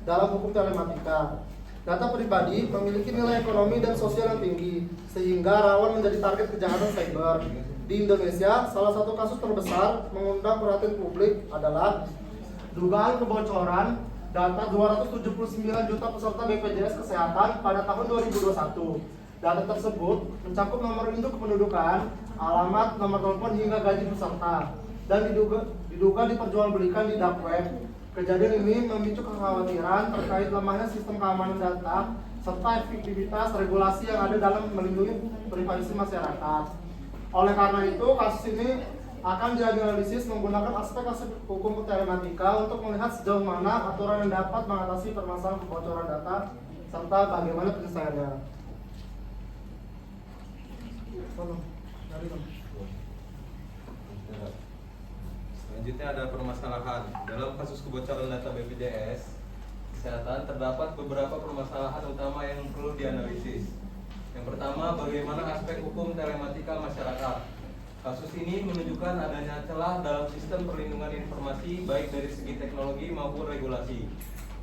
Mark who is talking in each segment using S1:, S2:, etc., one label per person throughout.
S1: dalam hukum telematika. Data pribadi memiliki nilai ekonomi dan sosial yang tinggi, sehingga rawan menjadi target kejahatan cyber. Di Indonesia, salah satu kasus terbesar mengundang perhatian publik adalah dugaan kebocoran data 279 juta peserta BPJS Kesehatan pada tahun 2021. Data tersebut mencakup nomor induk kependudukan, alamat, nomor telepon hingga gaji peserta, dan diduga diperjualbelikan di dark web. Kejadian ini memicu kekhawatiran terkait lemahnya sistem keamanan data serta efektivitas regulasi yang ada dalam melindungi privasi masyarakat. Oleh karena itu, kasus ini akan dianalisis menggunakan aspek-aspek hukum telematika untuk melihat sejauh mana aturan yang dapat mengatasi permasalahan kebocoran data serta bagaimana penyelesaiannya.
S2: Selanjutnya ada permasalahan. Dalam kasus kebocoran data BPJS Kesehatan terdapat beberapa permasalahan utama yang perlu dianalisis. Yang pertama, bagaimana aspek hukum telematika masyarakat. Kasus ini menunjukkan adanya celah dalam sistem perlindungan informasi baik dari segi teknologi maupun regulasi.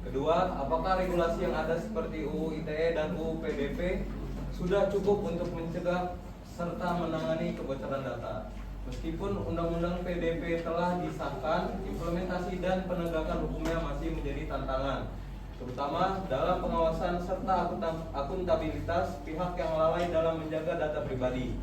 S2: Kedua, apakah regulasi yang ada seperti UU ITE dan UU PDP sudah cukup untuk mencegah serta menangani kebocoran data? Meskipun Undang-Undang PDP telah disahkan, implementasi dan penegakan hukumnya masih menjadi tantangan, terutama dalam pengawasan serta akuntabilitas pihak yang lalai dalam menjaga data pribadi.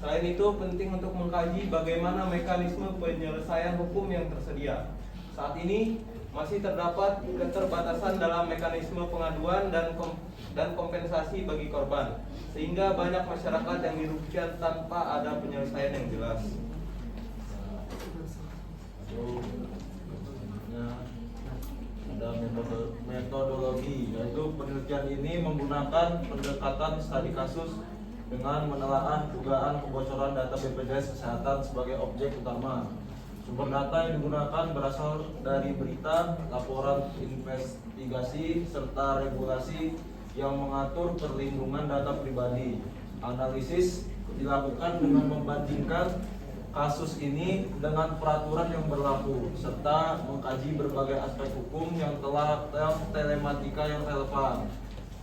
S2: Selain itu, penting untuk mengkaji bagaimana mekanisme penyelesaian hukum yang tersedia. Saat ini masih terdapat keterbatasan dalam mekanisme pengaduan dan kompensasi bagi korban, sehingga banyak masyarakat yang dirugikan tanpa ada penyelesaian yang jelas.
S3: Ada metodologi, yaitu penelitian ini menggunakan pendekatan studi kasus dengan menelaah dugaan kebocoran data BPJS Kesehatan sebagai objek utama. Sumber data yang digunakan berasal dari berita, laporan investigasi, serta regulasi yang mengatur perlindungan data pribadi. Analisis dilakukan dengan membandingkan kasus ini dengan peraturan yang berlaku, serta mengkaji berbagai aspek hukum yang telematika yang relevan.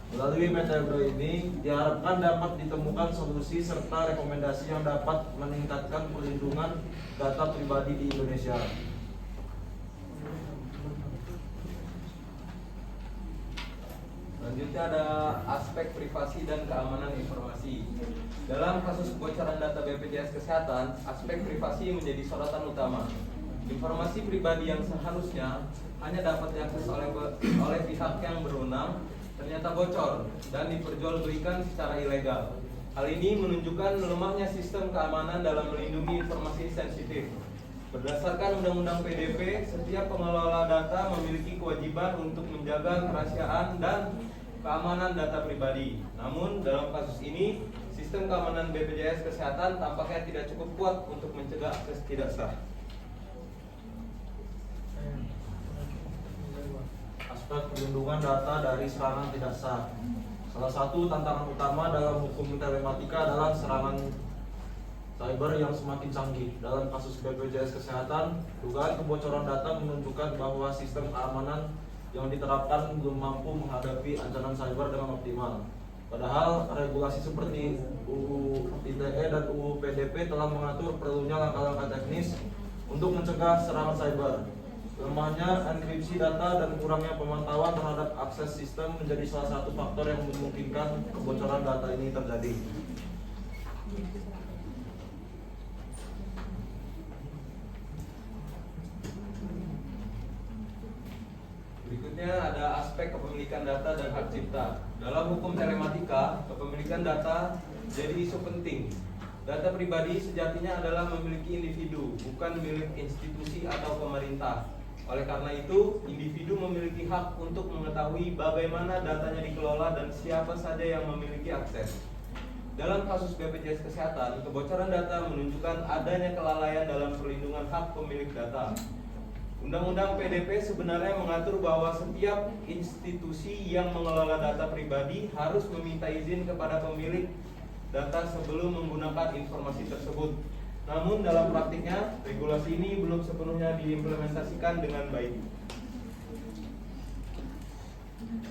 S3: Melalui metode ini diharapkan dapat ditemukan solusi serta rekomendasi yang dapat meningkatkan perlindungan data pribadi di Indonesia.
S2: Selanjutnya ada aspek privasi dan keamanan informasi. Dalam kasus kebocoran data BPJS Kesehatan, aspek privasi menjadi sorotan utama. Informasi pribadi yang seharusnya hanya dapat diakses oleh pihak yang berwenang ternyata bocor dan diperjualbelikan secara ilegal. Hal ini menunjukkan lemahnya sistem keamanan dalam melindungi informasi sensitif. Berdasarkan Undang-Undang PDP, setiap pengelola data memiliki kewajiban untuk menjaga kerahasiaan dan keamanan data pribadi. Namun, dalam kasus ini, sistem keamanan BPJS Kesehatan tampaknya tidak cukup kuat untuk mencegah akses tidak sah.
S3: Aspek perlindungan data dari serangan tidak sah. Salah satu tantangan utama dalam hukum telematika adalah serangan cyber yang semakin canggih. Dalam kasus BPJS Kesehatan, dugaan kebocoran data menunjukkan bahwa sistem keamanan yang diterapkan belum mampu menghadapi ancaman cyber dengan optimal. Padahal regulasi seperti UU ITE dan UU PDP telah mengatur perlunya langkah-langkah teknis untuk mencegah serangan cyber. Lemahnya enkripsi data dan kurangnya pemantauan terhadap akses sistem menjadi salah satu faktor yang memungkinkan kebocoran data ini terjadi.
S2: Berikutnya ada aspek kepemilikan data dan hak cipta. Dalam hukum telematika, kepemilikan data jadi isu penting. Data pribadi sejatinya adalah memiliki individu, bukan milik institusi atau pemerintah. Oleh karena itu, individu memiliki hak untuk mengetahui bagaimana datanya dikelola dan siapa saja yang memiliki akses. Dalam kasus BPJS Kesehatan, kebocoran data menunjukkan adanya kelalaian dalam perlindungan hak pemilik data. Undang-Undang PDP sebenarnya mengatur bahwa setiap institusi yang mengelola data pribadi harus meminta izin kepada pemilik data sebelum menggunakan informasi tersebut. Namun dalam praktiknya, regulasi ini belum sepenuhnya diimplementasikan dengan baik.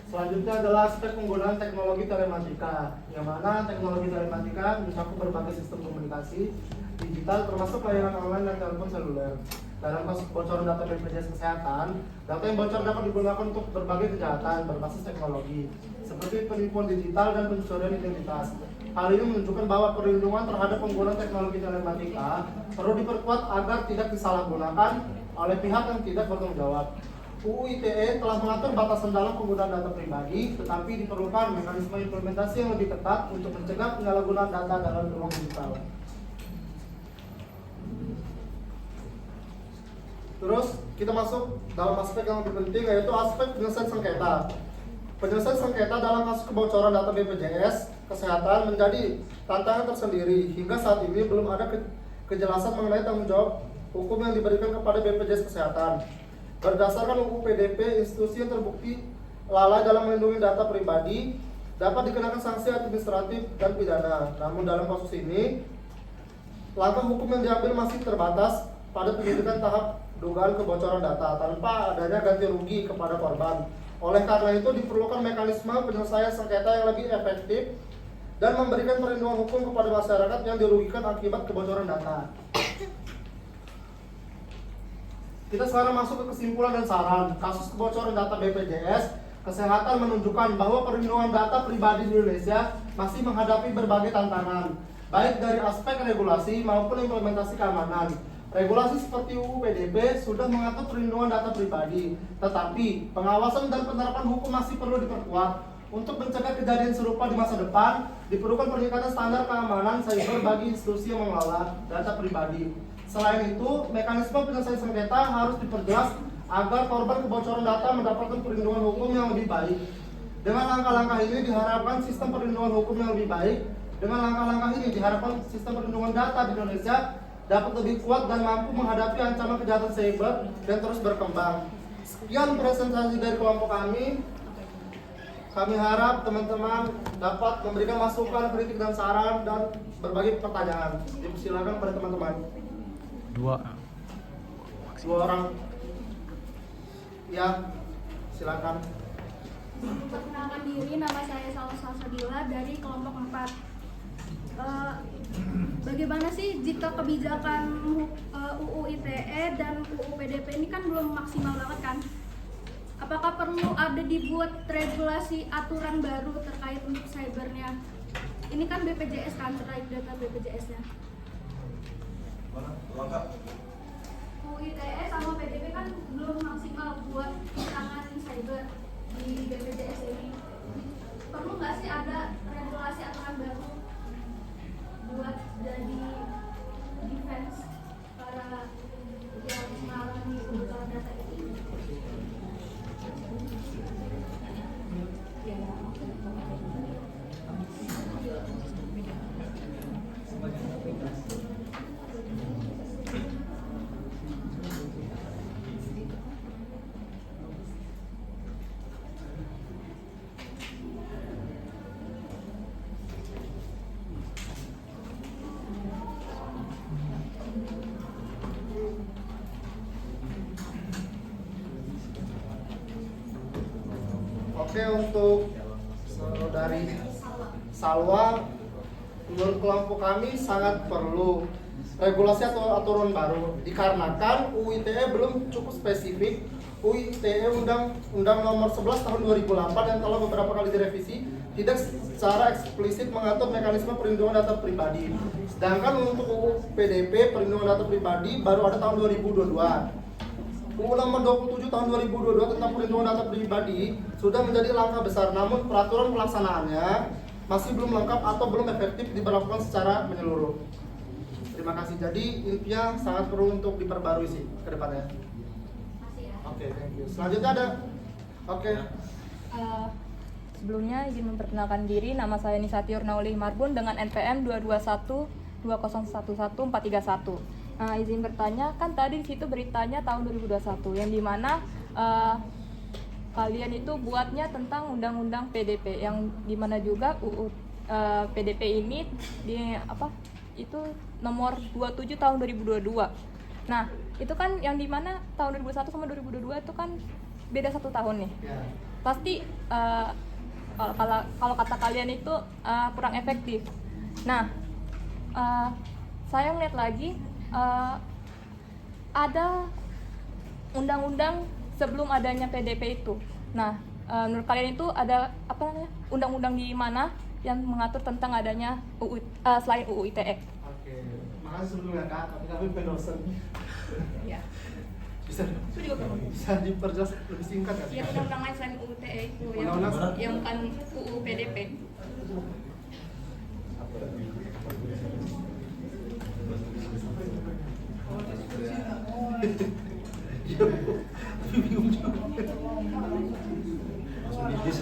S1: Selanjutnya adalah aspek penggunaan teknologi telematika, yang mana teknologi telematika mencakup berbagai sistem komunikasi digital termasuk layanan online dan telepon seluler. Dalam kasus kebocoran data BPJS Kesehatan, data yang bocor dapat digunakan untuk berbagai kejahatan berbasis teknologi, seperti penipuan digital dan pencurian identitas. Hal ini menunjukkan bahwa perlindungan terhadap penggunaan teknologi telematika perlu diperkuat agar tidak disalahgunakan oleh pihak yang tidak bertanggung jawab. UU ITE telah mengatur batasan dalam penggunaan data pribadi, tetapi diperlukan mekanisme implementasi yang lebih ketat untuk mencegah penyalahgunaan data dalam ruang digital. Terus kita masuk dalam aspek yang lebih penting, yaitu aspek penyelesaian sengketa. Penyelesaian sengketa dalam kasus kebocoran data BPJS Kesehatan menjadi tantangan tersendiri. Hingga saat ini belum ada kejelasan mengenai tanggung jawab hukum yang diberikan kepada BPJS Kesehatan. Berdasarkan UU PDP, institusi yang terbukti lalai dalam melindungi data pribadi dapat dikenakan sanksi administratif dan pidana. Namun dalam kasus ini, langkah hukum yang diambil masih terbatas pada penyidikan tahap dugaan kebocoran data tanpa adanya ganti rugi kepada korban. Oleh karena itu diperlukan mekanisme penyelesaian sengketa yang lebih efektif dan memberikan perlindungan hukum kepada masyarakat yang dirugikan akibat kebocoran data. Kita sekarang masuk ke kesimpulan dan saran. Kasus kebocoran data BPJS Kesehatan menunjukkan bahwa perlindungan data pribadi di Indonesia masih menghadapi berbagai tantangan, baik dari aspek regulasi maupun implementasi keamanan. Regulasi seperti UU PDP sudah mengatur perlindungan data pribadi, tetapi pengawasan dan penerapan hukum masih perlu diperkuat. Untuk mencegah kejadian serupa di masa depan, diperlukan peningkatan standar keamanan cyber bagi institusi yang mengelola data pribadi. Selain itu, mekanisme penyelesaian sengketa harus diperjelas agar korban kebocoran data mendapatkan perlindungan hukum yang lebih baik. Dengan langkah-langkah ini diharapkan sistem perlindungan hukum yang lebih baik. Dengan langkah-langkah ini diharapkan sistem perlindungan data di Indonesia dapat lebih kuat dan mampu menghadapi ancaman kejahatan cyber dan terus berkembang. Sekian presentasi dari kelompok kami. Kami harap teman-teman dapat memberikan masukan, kritik dan saran dan berbagi pertanyaan. Dipersilakan kepada teman-teman. Dua orang. Ya, silakan.
S4: Perkenalkan diri, nama saya Salsabila dari kelompok 4. Bagaimana sih jika kebijakan UU ITE dan UU PDP ini kan belum maksimal banget kan? Apakah perlu ada dibuat regulasi aturan baru terkait untuk cybernya? Ini kan BPJS kan, terkait data BPJS-nya. UU ITE sama PDP kan belum maksimal buat menangani cyber di BPJS ini. Perlu nggak sih ada regulasi aturan baru buat jadi defense para yang mengalami kebocoran data ini?
S1: Oke, untuk dari Salwa, menurut kelompok kami sangat perlu regulasi atau aturan baru dikarenakan UU ITE belum cukup spesifik. UU ITE Undang Nomor 11 Tahun 2008 yang telah beberapa kali direvisi tidak secara eksplisit mengatur mekanisme perlindungan data pribadi. Sedangkan untuk UU PDP perlindungan data pribadi baru ada tahun 2022. UU Nomor 27 Tahun 2022 tentang perlindungan data pribadi sudah menjadi langkah besar, namun peraturan pelaksanaannya masih belum lengkap atau belum efektif diberlakukan secara menyeluruh. Terima kasih. Jadi intinya sangat perlu untuk diperbarui sih ke depannya. Oke, thank you. Selanjutnya ada. Oke.
S5: Sebelumnya izin memperkenalkan diri, nama saya Nisati Urnauli Marbun dengan NPM 22120114331. Nah, izin bertanya, kan tadi di situ beritanya tahun 2021 yang dimana kalian itu buatnya tentang undang-undang PDP yang dimana juga UU PDP ini itu nomor 27 tahun 2022. Nah, itu kan yang dimana tahun 2001 sama 2022 itu kan beda 1 tahun nih. pasti kalau kata kalian itu kurang efektif. Nah, saya melihat lagi ada undang-undang sebelum adanya PDP itu. Nah, menurut kalian itu ada apa namanya undang-undang di mana yang mengatur tentang adanya selain UU ITE?
S1: Oke, makasih sebelumnya Kak, tapi kami pendosen.
S5: Ya.
S1: Bisa diperjelas lebih singkat kan?
S5: Ya, undang-undang lain selain UU ITE itu
S1: Undang-undang
S5: yang bukan UU PDP.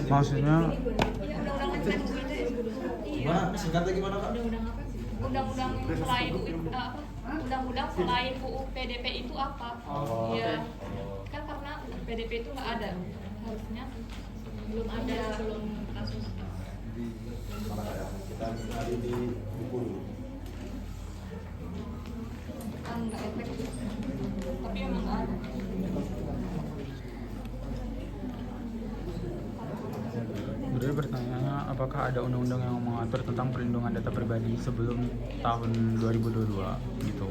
S6: Maksudnya
S5: Iya, undang-undang lain selain UU ITE. Iya.
S3: Gimana? Singkatnya gimana Kak?
S5: Undang-undang apa? Undang-undang selain undang-undang selain UU PDP itu apa?
S1: Oh,
S5: Iya.
S1: oke.
S5: Kan karena PDP itu nggak ada. Harusnya belum ada belum kasus.
S3: Kita cari di buku dulu.
S5: Kan nggak efektif. Tapi emang nggak ada.
S6: Beliau bertanya apakah ada undang-undang yang mengatur tentang perlindungan data pribadi sebelum tahun 2022 gitu.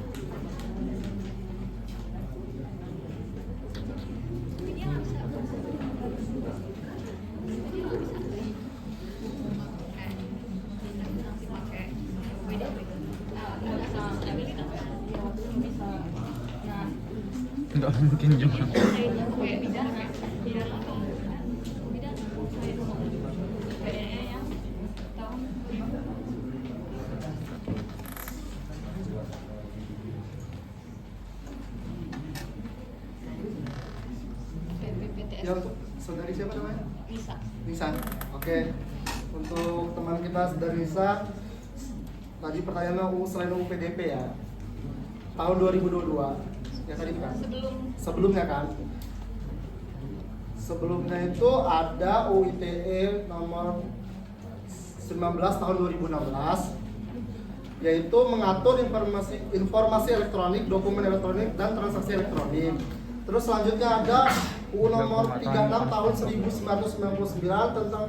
S6: Nggak mungkin juga.
S1: Ya, untuk saudari siapa namanya?
S5: Bisa.
S1: Nisa. Oke. Untuk teman kita saudari Nisa, tadi pertanyaannya selain UU PDP ya. Tahun 2022. Ya tadi kan. Sebelumnya kan. Sebelumnya itu ada UU ITE nomor 19 tahun 2016, yaitu mengatur informasi elektronik, dokumen elektronik, dan transaksi elektronik. Terus selanjutnya ada UU nomor 36 tahun 1999 tentang